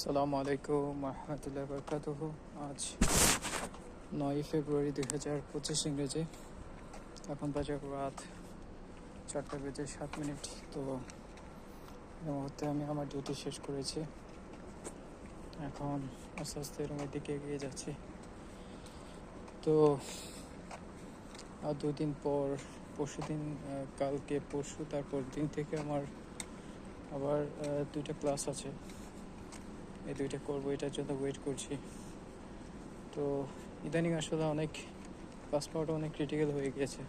আসসালামু আলাইকুম রহমতুল্লাহ বরকাতুহ। আজ 9 ফেব্রুয়ারি 2025 ইংরেজি। এখন বাজে রাত 4:07। তো এই মুহূর্তে আমি আমার ডিউটি শেষ করেছি। এখন আস্তে আস্তে রুমের দিকে এগিয়ে যাচ্ছি। তো আর 2 দিন পর, পরশু তারপর দিন থেকে আমার আবার 2টা ক্লাস আছে। এই 2টা করবো, এটার জন্য ওয়েট করছি। তো ইদানিং আসলে অনেক ক্লাস পাওয়াটা অনেক ক্রিটিক্যাল হয়ে গিয়েছে।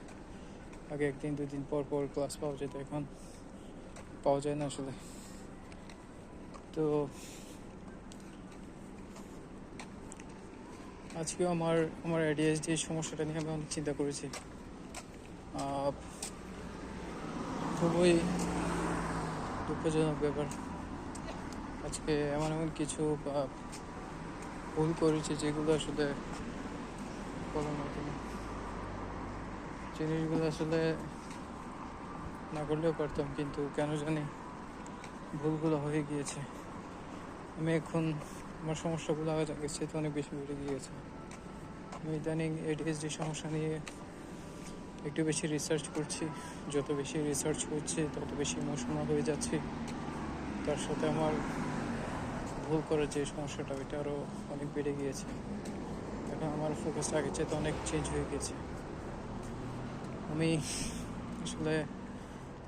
আগে 1-2 দিন পর পর ক্লাস পাওয়া যেত, এখন পাওয়া যায় না আসলে। তো আজকেও আমার ADHD সমস্যাটা নিয়ে আমি অনেক চিন্তা করেছি। খুবই দুঃখজনক ব্যাপার। আজকে এমন কিছু ভুল করেছি যেগুলো আসলে জিনিসগুলো আসলে না করলেও পারতাম, কিন্তু কেন জানি ভুলগুলো হয়ে গিয়েছে। আমি এখন আমার সমস্যাগুলো আগের চেয়ে অনেক বেশি বেড়ে গিয়েছে। আমি ইদানিং ADHD সমস্যা নিয়ে একটু বেশি রিসার্চ করছি। যত বেশি রিসার্চ করছি তত বেশি ইমোশনাল হয়ে যাচ্ছি। তার সাথে আমার ভুল করার যে সমস্যাটা, ওইটা আরও অনেক বেড়ে গিয়েছে। এখন আমার ফোকাসটা আগের চেয়ে অনেক চেঞ্জ হয়ে গেছে। আমি আসলে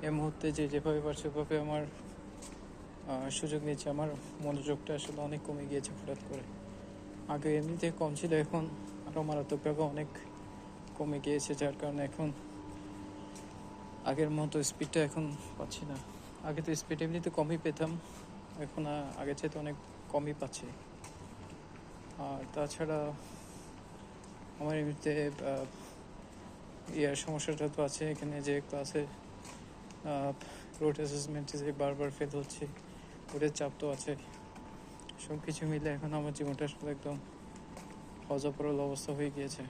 এই মুহূর্তে যেভাবে পারছি ওভাবে আমার সুযোগ নিয়েছি। আমার মনোযোগটা আসলে অনেক কমে গিয়েছে হঠাৎ করে। আগে এমনিতে কম ছিল, এখন আরও মারাত্মকভাবে অনেক কমে গিয়েছে, যার কারণে এখন আগের মতো স্পিডটা এখন পাচ্ছি না। আগে তো স্পিড এমনিতে কমই পেতাম, এখন আগের চাইতে অনেক কমই পাচ্ছি। আর তাছাড়া আমার এমনিতে সমস্যাটা তো আছে এখানে, যে ক্লাসে রোড অ্যাসেসমেন্টে যে বারবার ফেল হচ্ছে, ওটার চাপ তো আছে। সব কিছু মিলে এখন আমার জীবনটা আসলে একদম অজপরল অবস্থা হয়ে গিয়েছে।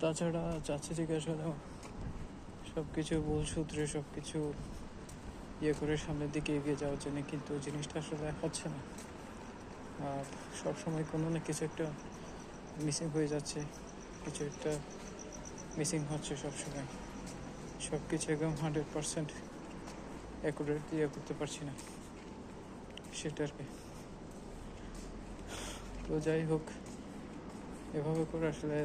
তাছাড়া চাচ্ছি যে আসলে সব কিছু ভুল সূত্রে সব কিছু করে সামনের দিকে এগিয়ে যাওয়ার জন্য, কিন্তু জিনিসটা আসলে হচ্ছে না। আর সবসময় কোনো না কিছু একটা মিসিং হয়ে যাচ্ছে, কিছু একটা মিসিং হচ্ছে সবসময়। সব কিছু একদম 100% অ্যাকুরেট করতে পারছি না, সেটা আর কি। তো যাই হোক, এভাবে করে আসলে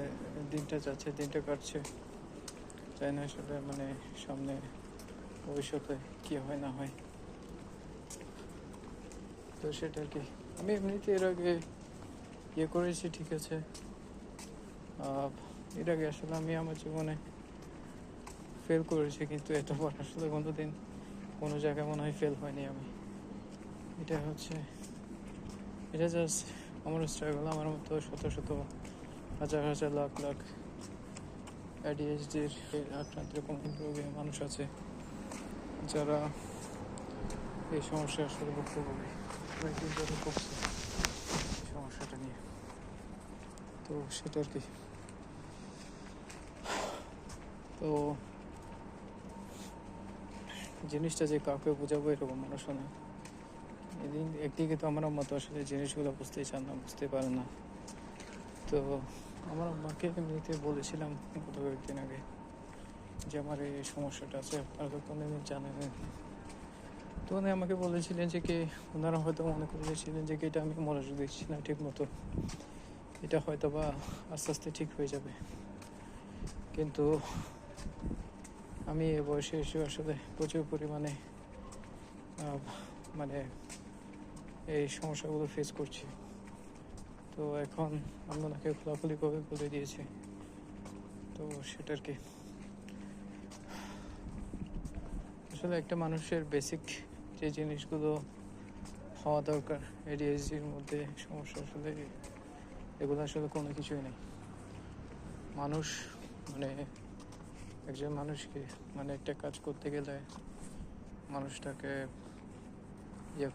দিনটা যাচ্ছে, দিনটা কাটছে। চাই না আসলে সামনে ভবিষ্যতে কী হয় না হয়। তো সেটা আর কি। আমি এমনিতে এর আগে করেছি, ঠিক আছে। এর আগে আসলে আমি আমার জীবনে ফেল করেছি, কিন্তু এতবার আসলে কোনোদিন কোনো জায়গায় মনে হয় ফেল হয়নি আমি। এটা জাস্ট আমার স্ট্রাগল। আমার মতো শত শত হাজার হাজার লাখ লাখ ADHDর আক্রান্ত এরকম রোগী মানুষ আছে, যারা এই সমস্যা আসলে ভুক্তভোগী। অনেকদিন ধরে ভুগছে এই সমস্যাটা নিয়ে। তো সেটা আর কি। তো জিনিসটা যে কাউকে বোঝাবো এরকম মানুষও না। একদিকে তো আমার মতো আসলে জিনিসগুলো বুঝতেই চান না, বুঝতে পারে না। তো আমার আম্মাকে এমনিতে বলেছিলাম গত কয়েকদিন আগে যে আমার এই সমস্যাটা আছে, আপনারা তো কোনোদিন জানেন। তো উনি আমাকে বলেছিলেন যে ওনারা হয়তো মনে করেছিলেন যে এটা আমি মনোযোগ দিচ্ছি না ঠিক মতো, এটা হয়তো বা আস্তে আস্তে ঠিক হয়ে যাবে। কিন্তু আমি এ বয়সে এসে আসলে প্রচুর পরিমাণে এই সমস্যাগুলো ফেস করছি। তো এখন আমি ওনাকে খোলাখুলিভাবে বলে দিয়েছি। তো সেটা আর কি। আসলে একটা মানুষের বেসিক যে জিনিসগুলো হওয়া দরকার ADHDর মধ্যে সমস্যা, আসলে এগুলো আসলে কোনো কিছুই নেই। মানুষ একজন মানুষকে একটা কাজ করতে গেলে মানুষটাকে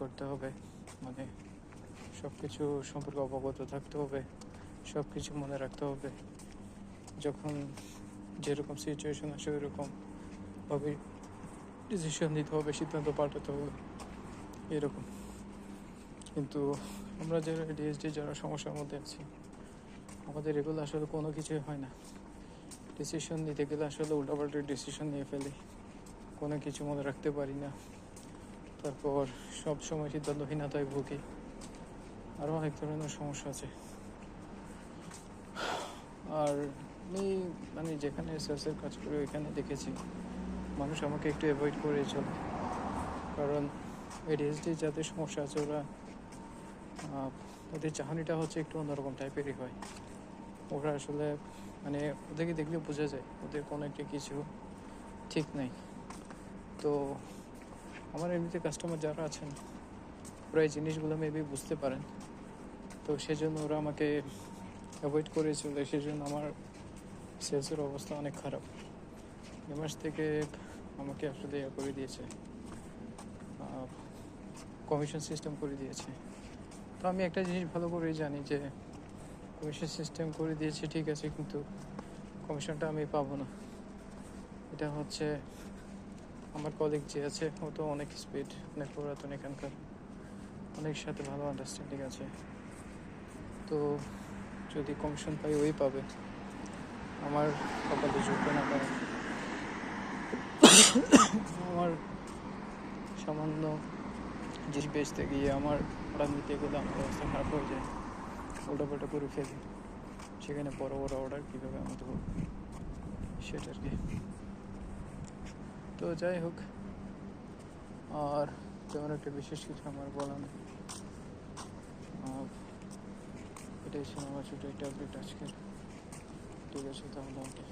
করতে হবে, সব কিছু সম্পর্কে অবগত থাকতে হবে, সব কিছু মনে রাখতে হবে। যখন যেরকম সিচুয়েশন আসে ওইরকমভাবে ডিসিশন নিতে হবে, সিদ্ধান্ত পাল্টাতে হবে। এরকম। কিন্তু আমরা যারা ডিএসডি যারা সমস্যার মধ্যে আছি, আমাদের এগুলো আসলে কোনো কিছুই হয় না। ডিসিশন নিতে গেলে আসলে উল্টাপাল্টা ডিসিশন নিয়ে ফেলি, কোনো কিছু মনে রাখতে পারি না, তারপর সব সময় সিদ্ধান্তহীনতায় ভুগি, আরও অনেক ধরনের সমস্যা আছে। আর আমি মানে যেখানে সেলসের কাজ করি ওইখানে দেখেছি মানুষ আমাকে একটু অ্যাভয়েড করে চলে, কারণ এডিএসডি যাদের সমস্যা আছে ওরা ওদের চাহনিটা হচ্ছে একটু অন্যরকম টাইপেরই হয়। ওরা আসলে মানে ওদেরকে দেখলে বোঝা যায় ওদের কোনো একটা কিছু ঠিক নেই। তো আমার এমনিতে কাস্টমার যারা আছেন ওরা এই জিনিসগুলো মেবি বুঝতে পারেন, তো সেজন্য ওরা আমাকে অ্যাভয়েড করে চলে। সেজন্য আমার সেলসের অবস্থা অনেক খারাপ। এ মাস থেকে আমাকে আসলে ইয়ে করে দিয়েছে, কমিশন সিস্টেম করে দিয়েছে। তো আমি একটা জিনিস ভালো করেই জানি যে কমিশন সিস্টেম করে দিয়েছে ঠিক আছে, কিন্তু কমিশনটা আমি পাবো না। এটা হচ্ছে আমার কলিগ যে আছে ও তো অনেক স্পিড, অনেক পুরাতন, এখানকার অনেক সাথে ভালো আন্ডারস্ট্যান্ডিং আছে। তো যদি কমিশন পাই ওই পাবে, আমার কপালে জুটবে না। কারণ আমার সামান্য জিনিস বেচতে গিয়ে আমার অর্ডার নিতে গেলে আমার অবস্থা খারাপ হয়ে যায়, উল্টাপাল্টা করে ফেলি। সেখানে বড় বড় অর্ডার কীভাবে আমি দেবো, সেটা আর কি। তো যাই হোক, আর তেমন একটা বিশেষ কিছু আমার বলা নেই। এটাই ছিল আমার ছোটো একটা আপডেট আজকের। ঠিক আছে তাহলে, ওকে।